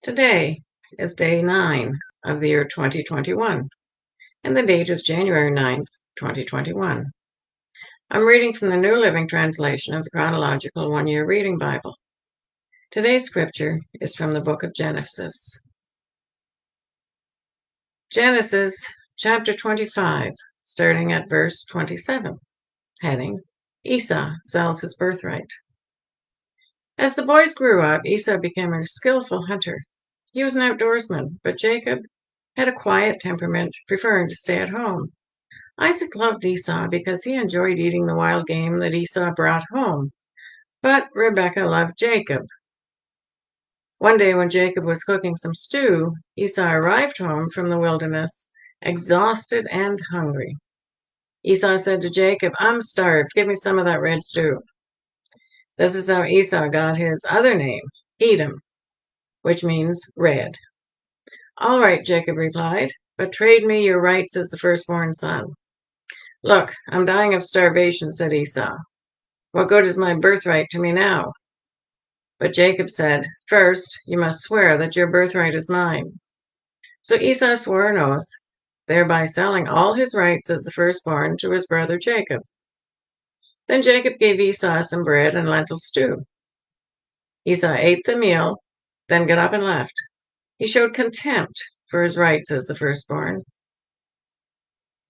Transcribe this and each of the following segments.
Today is day 9 of the year 2021, and the date is January 9th, 2021. I'm reading from the New Living Translation of the Chronological One-Year Reading Bible. Today's scripture is from the book of Genesis. Genesis chapter 25, starting at verse 27, heading, Esau sells his birthright. As the boys grew up, Esau became a skillful hunter. He was an outdoorsman, but Jacob had a quiet temperament, preferring to stay at home. Isaac loved Esau because he enjoyed eating the wild game that Esau brought home, but Rebekah loved Jacob. One day when Jacob was cooking some stew, Esau arrived home from the wilderness, exhausted and hungry. Esau said to Jacob, "I'm starved. Give me some of that red stew." This is how Esau got his other name, Edom, which means red. "All right," Jacob replied, "but trade me your rights as the firstborn son." "Look, I'm dying of starvation," said Esau. "What good is my birthright to me now?" But Jacob said, "First, you must swear that your birthright is mine." So Esau swore an oath, thereby selling all his rights as the firstborn to his brother Jacob. Then Jacob gave Esau some bread and lentil stew. Esau ate the meal, then got up and left. He showed contempt for his rights as the firstborn.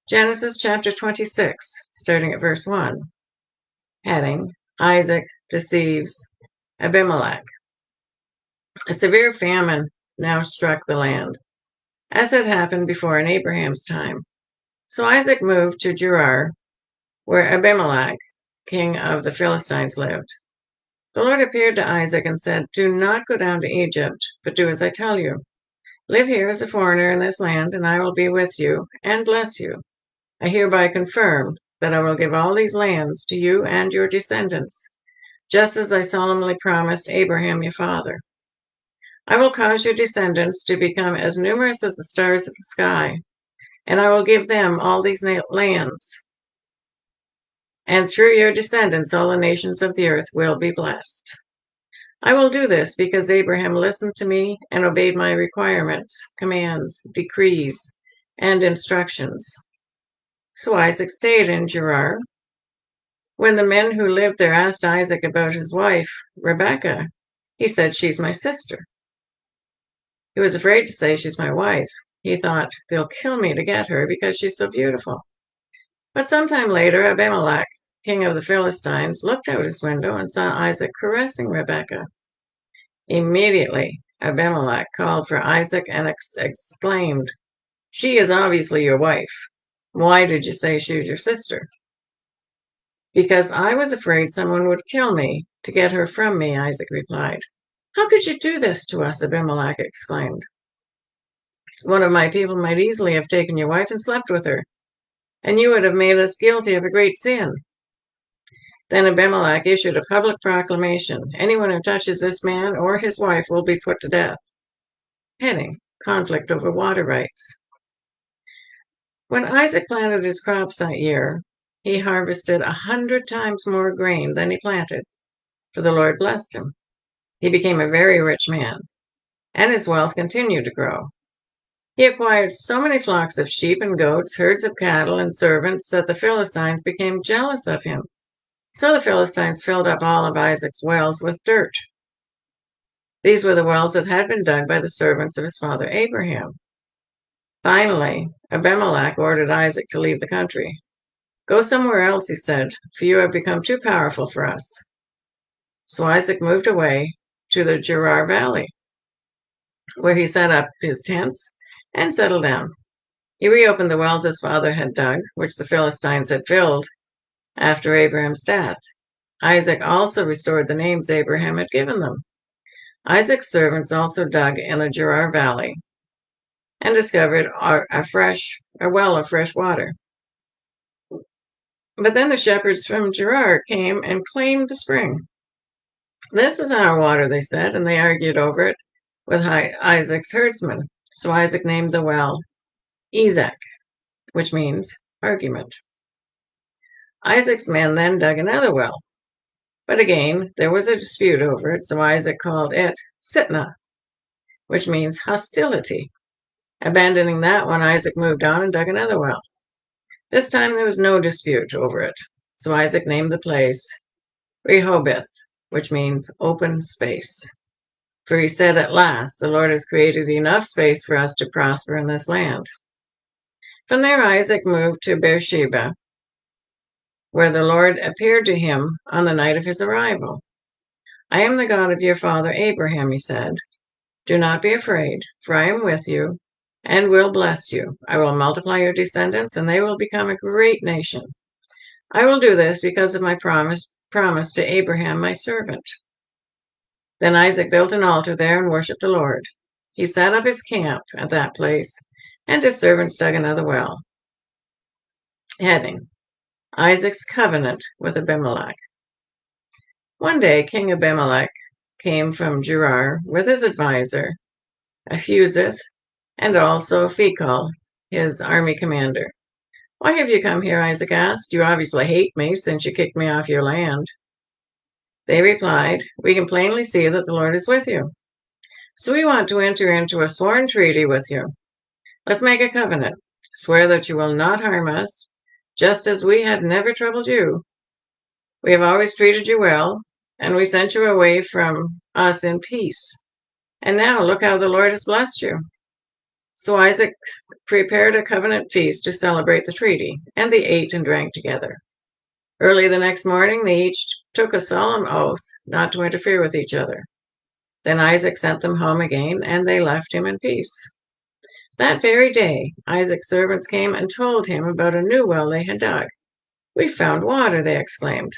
Genesis chapter 26, starting at verse 1. Heading, Isaac deceives Abimelech. A severe famine now struck the land, as had happened before in Abraham's time. So Isaac moved to Gerar, where Abimelech, king of the Philistines, lived. The Lord appeared to Isaac and said, "Do not go down to Egypt, but do as I tell you. Live here as a foreigner in this land, and I will be with you and bless you. I hereby confirm that I will give all these lands to you and your descendants, just as I solemnly promised Abraham your father. I will cause your descendants to become as numerous as the stars of the sky, and I will give them all these lands. And through your descendants, all the nations of the earth will be blessed. I will do this because Abraham listened to me and obeyed my requirements, commands, decrees, and instructions." So Isaac stayed in Gerar. When the men who lived there asked Isaac about his wife, Rebekah, he said, "She's my sister." He was afraid to say, "She's my wife." He thought, "They'll kill me to get her because she's so beautiful." But sometime later, Abimelech, king of the Philistines, looked out his window and saw Isaac caressing Rebekah. Immediately, Abimelech called for Isaac and exclaimed, "She is obviously your wife. Why did you say she's your sister?" "Because I was afraid someone would kill me to get her from me," Isaac replied. "How could you do this to us?" Abimelech exclaimed. "One of my people might easily have taken your wife and slept with her, and you would have made us guilty of a great sin." Then Abimelech issued a public proclamation: "Anyone who touches this man or his wife will be put to death." Heading, Conflict over water rights. When Isaac planted his crops that year, he harvested 100 times more grain than he planted, for the Lord blessed him. He became a very rich man, and his wealth continued to grow. He acquired so many flocks of sheep and goats, herds of cattle, and servants that the Philistines became jealous of him. So the Philistines filled up all of Isaac's wells with dirt. These were the wells that had been dug by the servants of his father Abraham. Finally, Abimelech ordered Isaac to leave the country. "Go somewhere else," he said, "for you have become too powerful for us." So Isaac moved away to the Gerar Valley, where he set up his tents and settled down. He reopened the wells his father had dug, which the Philistines had filled after Abraham's death. Isaac also restored the names Abraham had given them. Isaac's servants also dug in the Gerar Valley and discovered a well of fresh water. But then the shepherds from Gerar came and claimed the spring. "This is our water," they said, and they argued over it with Isaac's herdsmen. So Isaac named the well Ezek, which means argument. Isaac's men then dug another well, but again there was a dispute over it, so Isaac called it Sitnah. which means hostility. Abandoning that one, Isaac moved on and dug another well. This time there was no dispute over it, so Isaac named the place Rehoboth, which means open space. For he said, at last, the Lord has created enough space for us to prosper in this land. From there, Isaac moved to Beersheba, where the Lord appeared to him on the night of his arrival. I am the God of your father Abraham, he said. Do not be afraid, for I am with you and will bless you. I will multiply your descendants, and they will become a great nation. I will do this because of my promise to Abraham, my servant. Then Isaac built an altar there and worshipped the Lord. He set up his camp at that place, and his servants dug another well. Heading: Isaac's covenant with Abimelech. One day, King Abimelech came from Gerar with his advisor, Ahuzeth, and also Phicol, his army commander. Why have you come here? Isaac asked. You obviously hate me since you kicked me off your land. They replied, we can plainly see that the Lord is with you. So we want to enter into a sworn treaty with you. Let's make a covenant. Swear that you will not harm us, just as we have never troubled you. We have always treated you well, and we sent you away from us in peace. And now look how the Lord has blessed you. So Isaac prepared a covenant feast to celebrate the treaty, and they ate and drank together. Early the next morning, they each took a solemn oath not to interfere with each other. Then Isaac sent them home again, and they left him in peace. That very day, Isaac's servants came and told him about a new well they had dug. We found water, they exclaimed.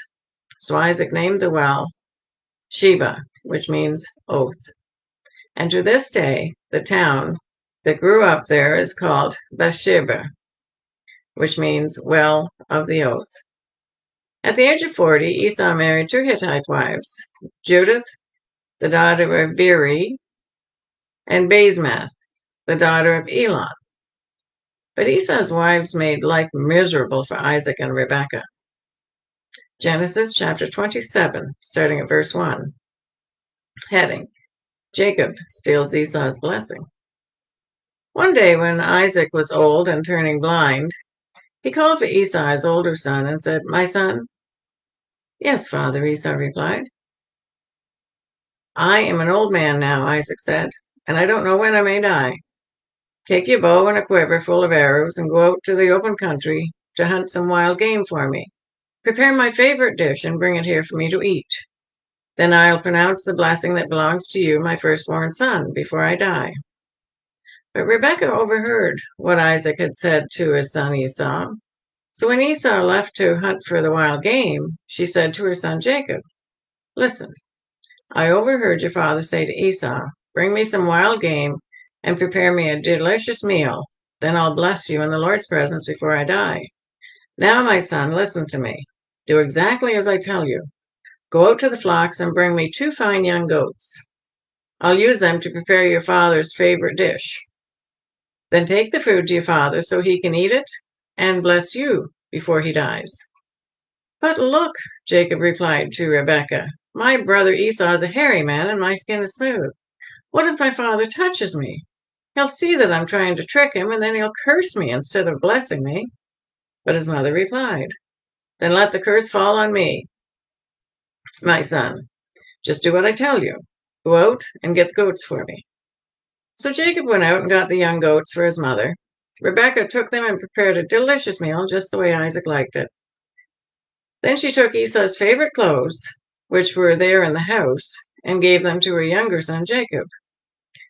So Isaac named the well Sheba, which means oath. And to this day, the town that grew up there is called Beersheba, which means well of the oath. At the age of 40, Esau married 2 Hittite wives, Judith, the daughter of Beeri, and Basemath, the daughter of Elon. But Esau's wives made life miserable for Isaac and Rebekah. Genesis chapter 27, starting at verse 1. Heading: Jacob steals Esau's blessing. One day when Isaac was old and turning blind, he called for Esau, his older son, and said, My son? Yes, father, Esau replied. I am an old man now, Isaac said, and I don't know when I may die. Take your bow and a quiver full of arrows and go out to the open country to hunt some wild game for me. Prepare my favorite dish and bring it here for me to eat. Then I'll pronounce the blessing that belongs to you, my firstborn son, before I die. But Rebekah overheard what Isaac had said to his son Esau. So when Esau left to hunt for the wild game, she said to her son Jacob, Listen, I overheard your father say to Esau, Bring me some wild game and prepare me a delicious meal. Then I'll bless you in the Lord's presence before I die. Now, my son, listen to me. Do exactly as I tell you. Go out to the flocks and bring me 2 fine young goats. I'll use them to prepare your father's favorite dish. Then take the food to your father so he can eat it and bless you before he dies. But look, Jacob replied to Rebekah, my brother Esau is a hairy man and my skin is smooth. What if my father touches me? He'll see that I'm trying to trick him, and then he'll curse me instead of blessing me. But his mother replied, Then let the curse fall on me, my son. Just do what I tell you. Go out and get the goats for me. So Jacob went out and got the young goats for his mother. Rebekah took them and prepared a delicious meal just the way Isaac liked it. Then she took Esau's favorite clothes, which were there in the house, and gave them to her younger son Jacob.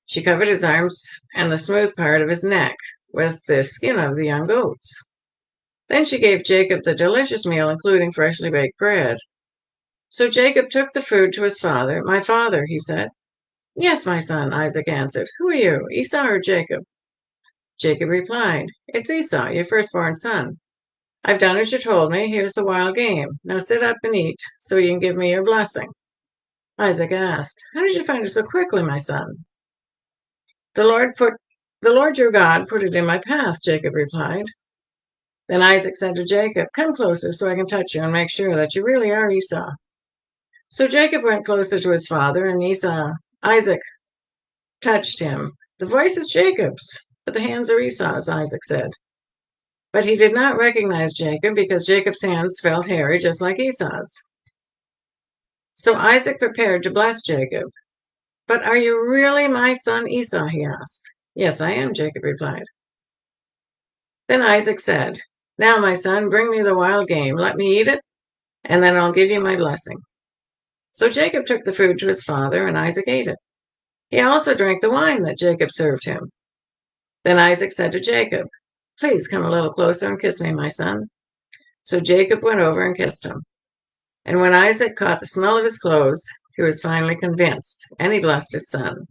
She covered his arms and the smooth part of his neck with the skin of the young goats. Then she gave Jacob the delicious meal, including freshly baked bread. So Jacob took the food to his father. My father, he said. Yes, my son, Isaac answered. Who are you, Esau or Jacob? Jacob replied, It's Esau, your firstborn son. I've done as you told me. Here's the wild game. Now sit up and eat so you can give me your blessing. Isaac asked, How did you find it so quickly, my son? The Lord your God put it in my path, Jacob replied. Then Isaac said to Jacob, Come closer so I can touch you and make sure that you really are Esau. So Jacob went closer to his father, and Isaac touched him. "The voice is Jacob's, but the hands are Esau's," Isaac said. But he did not recognize Jacob because Jacob's hands felt hairy just like Esau's. So Isaac prepared to bless Jacob. "But are you really my son Esau?" he asked. "Yes, I am," Jacob replied. Then Isaac said, "Now, my son, bring me the wild game. Let me eat it, and then I'll give you my blessing." So Jacob took the food to his father, and Isaac ate it. He also drank the wine that Jacob served him. Then Isaac said to Jacob, "Please come a little closer and kiss me, my son." So Jacob went over and kissed him. And when Isaac caught the smell of his clothes, he was finally convinced, and he blessed his son.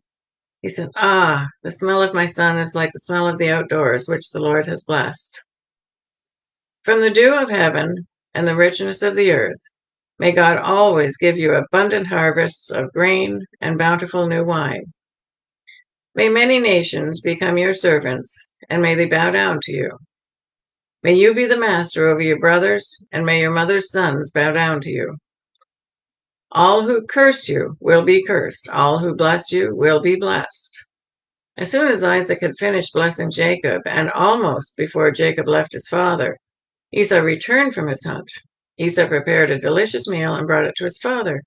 He said, "Ah, the smell of my son is like the smell of the outdoors, which the Lord has blessed. From the dew of heaven and the richness of the earth, may God always give you abundant harvests of grain and bountiful new wine. May many nations become your servants, and may they bow down to you. May you be the master over your brothers, and may your mother's sons bow down to you. All who curse you will be cursed. All who bless you will be blessed." As soon as Isaac had finished blessing Jacob, and almost before Jacob left his father, Esau returned from his hunt. Esau prepared a delicious meal and brought it to his father.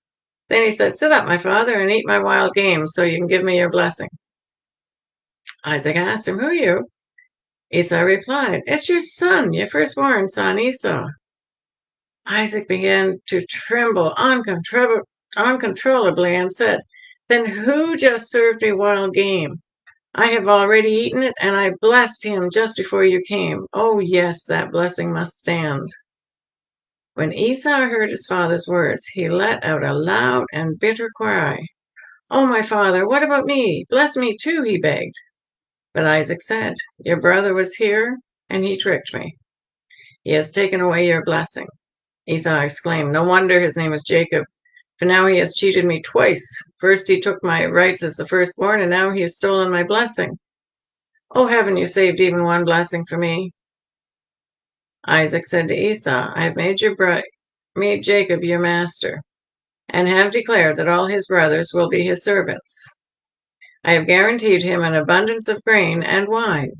Then he said, "Sit up, my father, and eat my wild game so you can give me your blessing." Isaac asked him, "Who are you?" Esau replied, "It's your son, your firstborn son, Esau." Isaac began to tremble uncontrollably and said, "Then who just served me wild game? I have already eaten it, and I blessed him just before you came. Oh, yes, that blessing must stand." When Esau heard his father's words, he let out a loud and bitter cry. "Oh, my father, what about me? Bless me too," he begged. But Isaac said, "Your brother was here, and he tricked me. He has taken away your blessing." Esau exclaimed, "No wonder his name is Jacob, for now he has cheated me twice. First he took my rights as the firstborn, and now he has stolen my blessing. Oh, haven't you saved even one blessing for me?" Isaac said to Esau, "I have made Jacob your master, and have declared that all his brothers will be his servants. I have guaranteed him an abundance of grain and wine.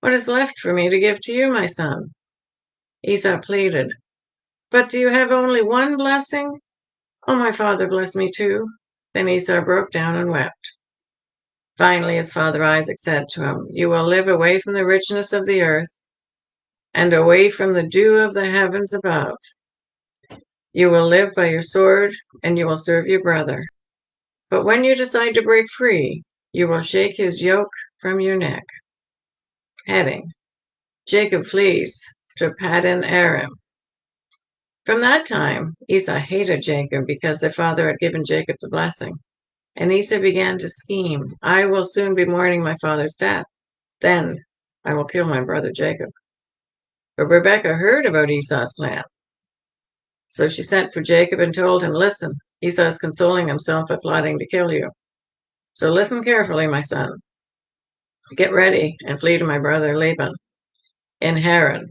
What is left for me to give to you, my son?" Esau pleaded, "But do you have only one blessing? Oh, my father, bless me too." Then Esau broke down and wept. Finally, his father Isaac said to him, "You will live away from the richness of the earth and away from the dew of the heavens above. You will live by your sword, and you will serve your brother. But when you decide to break free, you will shake his yoke from your neck." Heading: Jacob flees to Paddan Aram. From that time, Esau hated Jacob because their father had given Jacob the blessing. And Esau began to scheme, "I will soon be mourning my father's death. Then I will kill my brother Jacob." But Rebekah heard about Esau's plan. So she sent for Jacob and told him, "Listen, Esau is consoling himself by plotting to kill you. So listen carefully, my son. Get ready and flee to my brother Laban in Haran.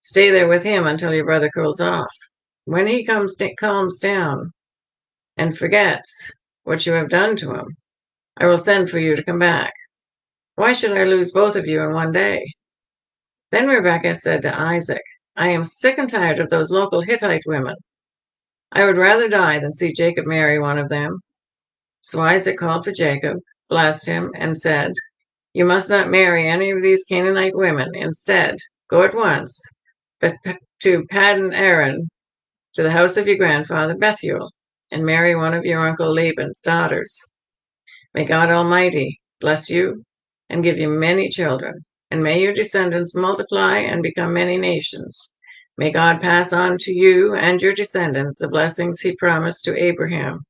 Stay there with him until your brother cools off. When he calms down and forgets what you have done to him, I will send for you to come back. Why should I lose both of you in one day?" Then Rebekah said to Isaac, "I am sick and tired of those local Hittite women. I would rather die than see Jacob marry one of them." So Isaac called for Jacob, blessed him, and said, "You must not marry any of these Canaanite women. Instead, go at once to Paddan Aram, to the house of your grandfather Bethuel, and marry one of your uncle Laban's daughters. May God Almighty bless you and give you many children, and may your descendants multiply and become many nations. May God pass on to you and your descendants the blessings he promised to Abraham.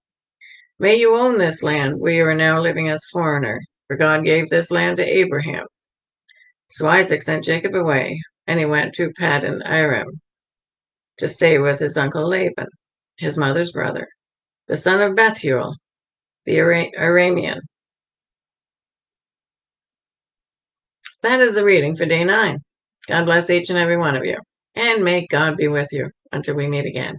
May you own this land where you are now living as foreigner, for God gave this land to Abraham." So Isaac sent Jacob away, and he went to Paddan Aram to stay with his uncle Laban, his mother's brother, the son of Bethuel, the Aramean. That is the reading for day 9. God bless each and every one of you, and may God be with you until we meet again.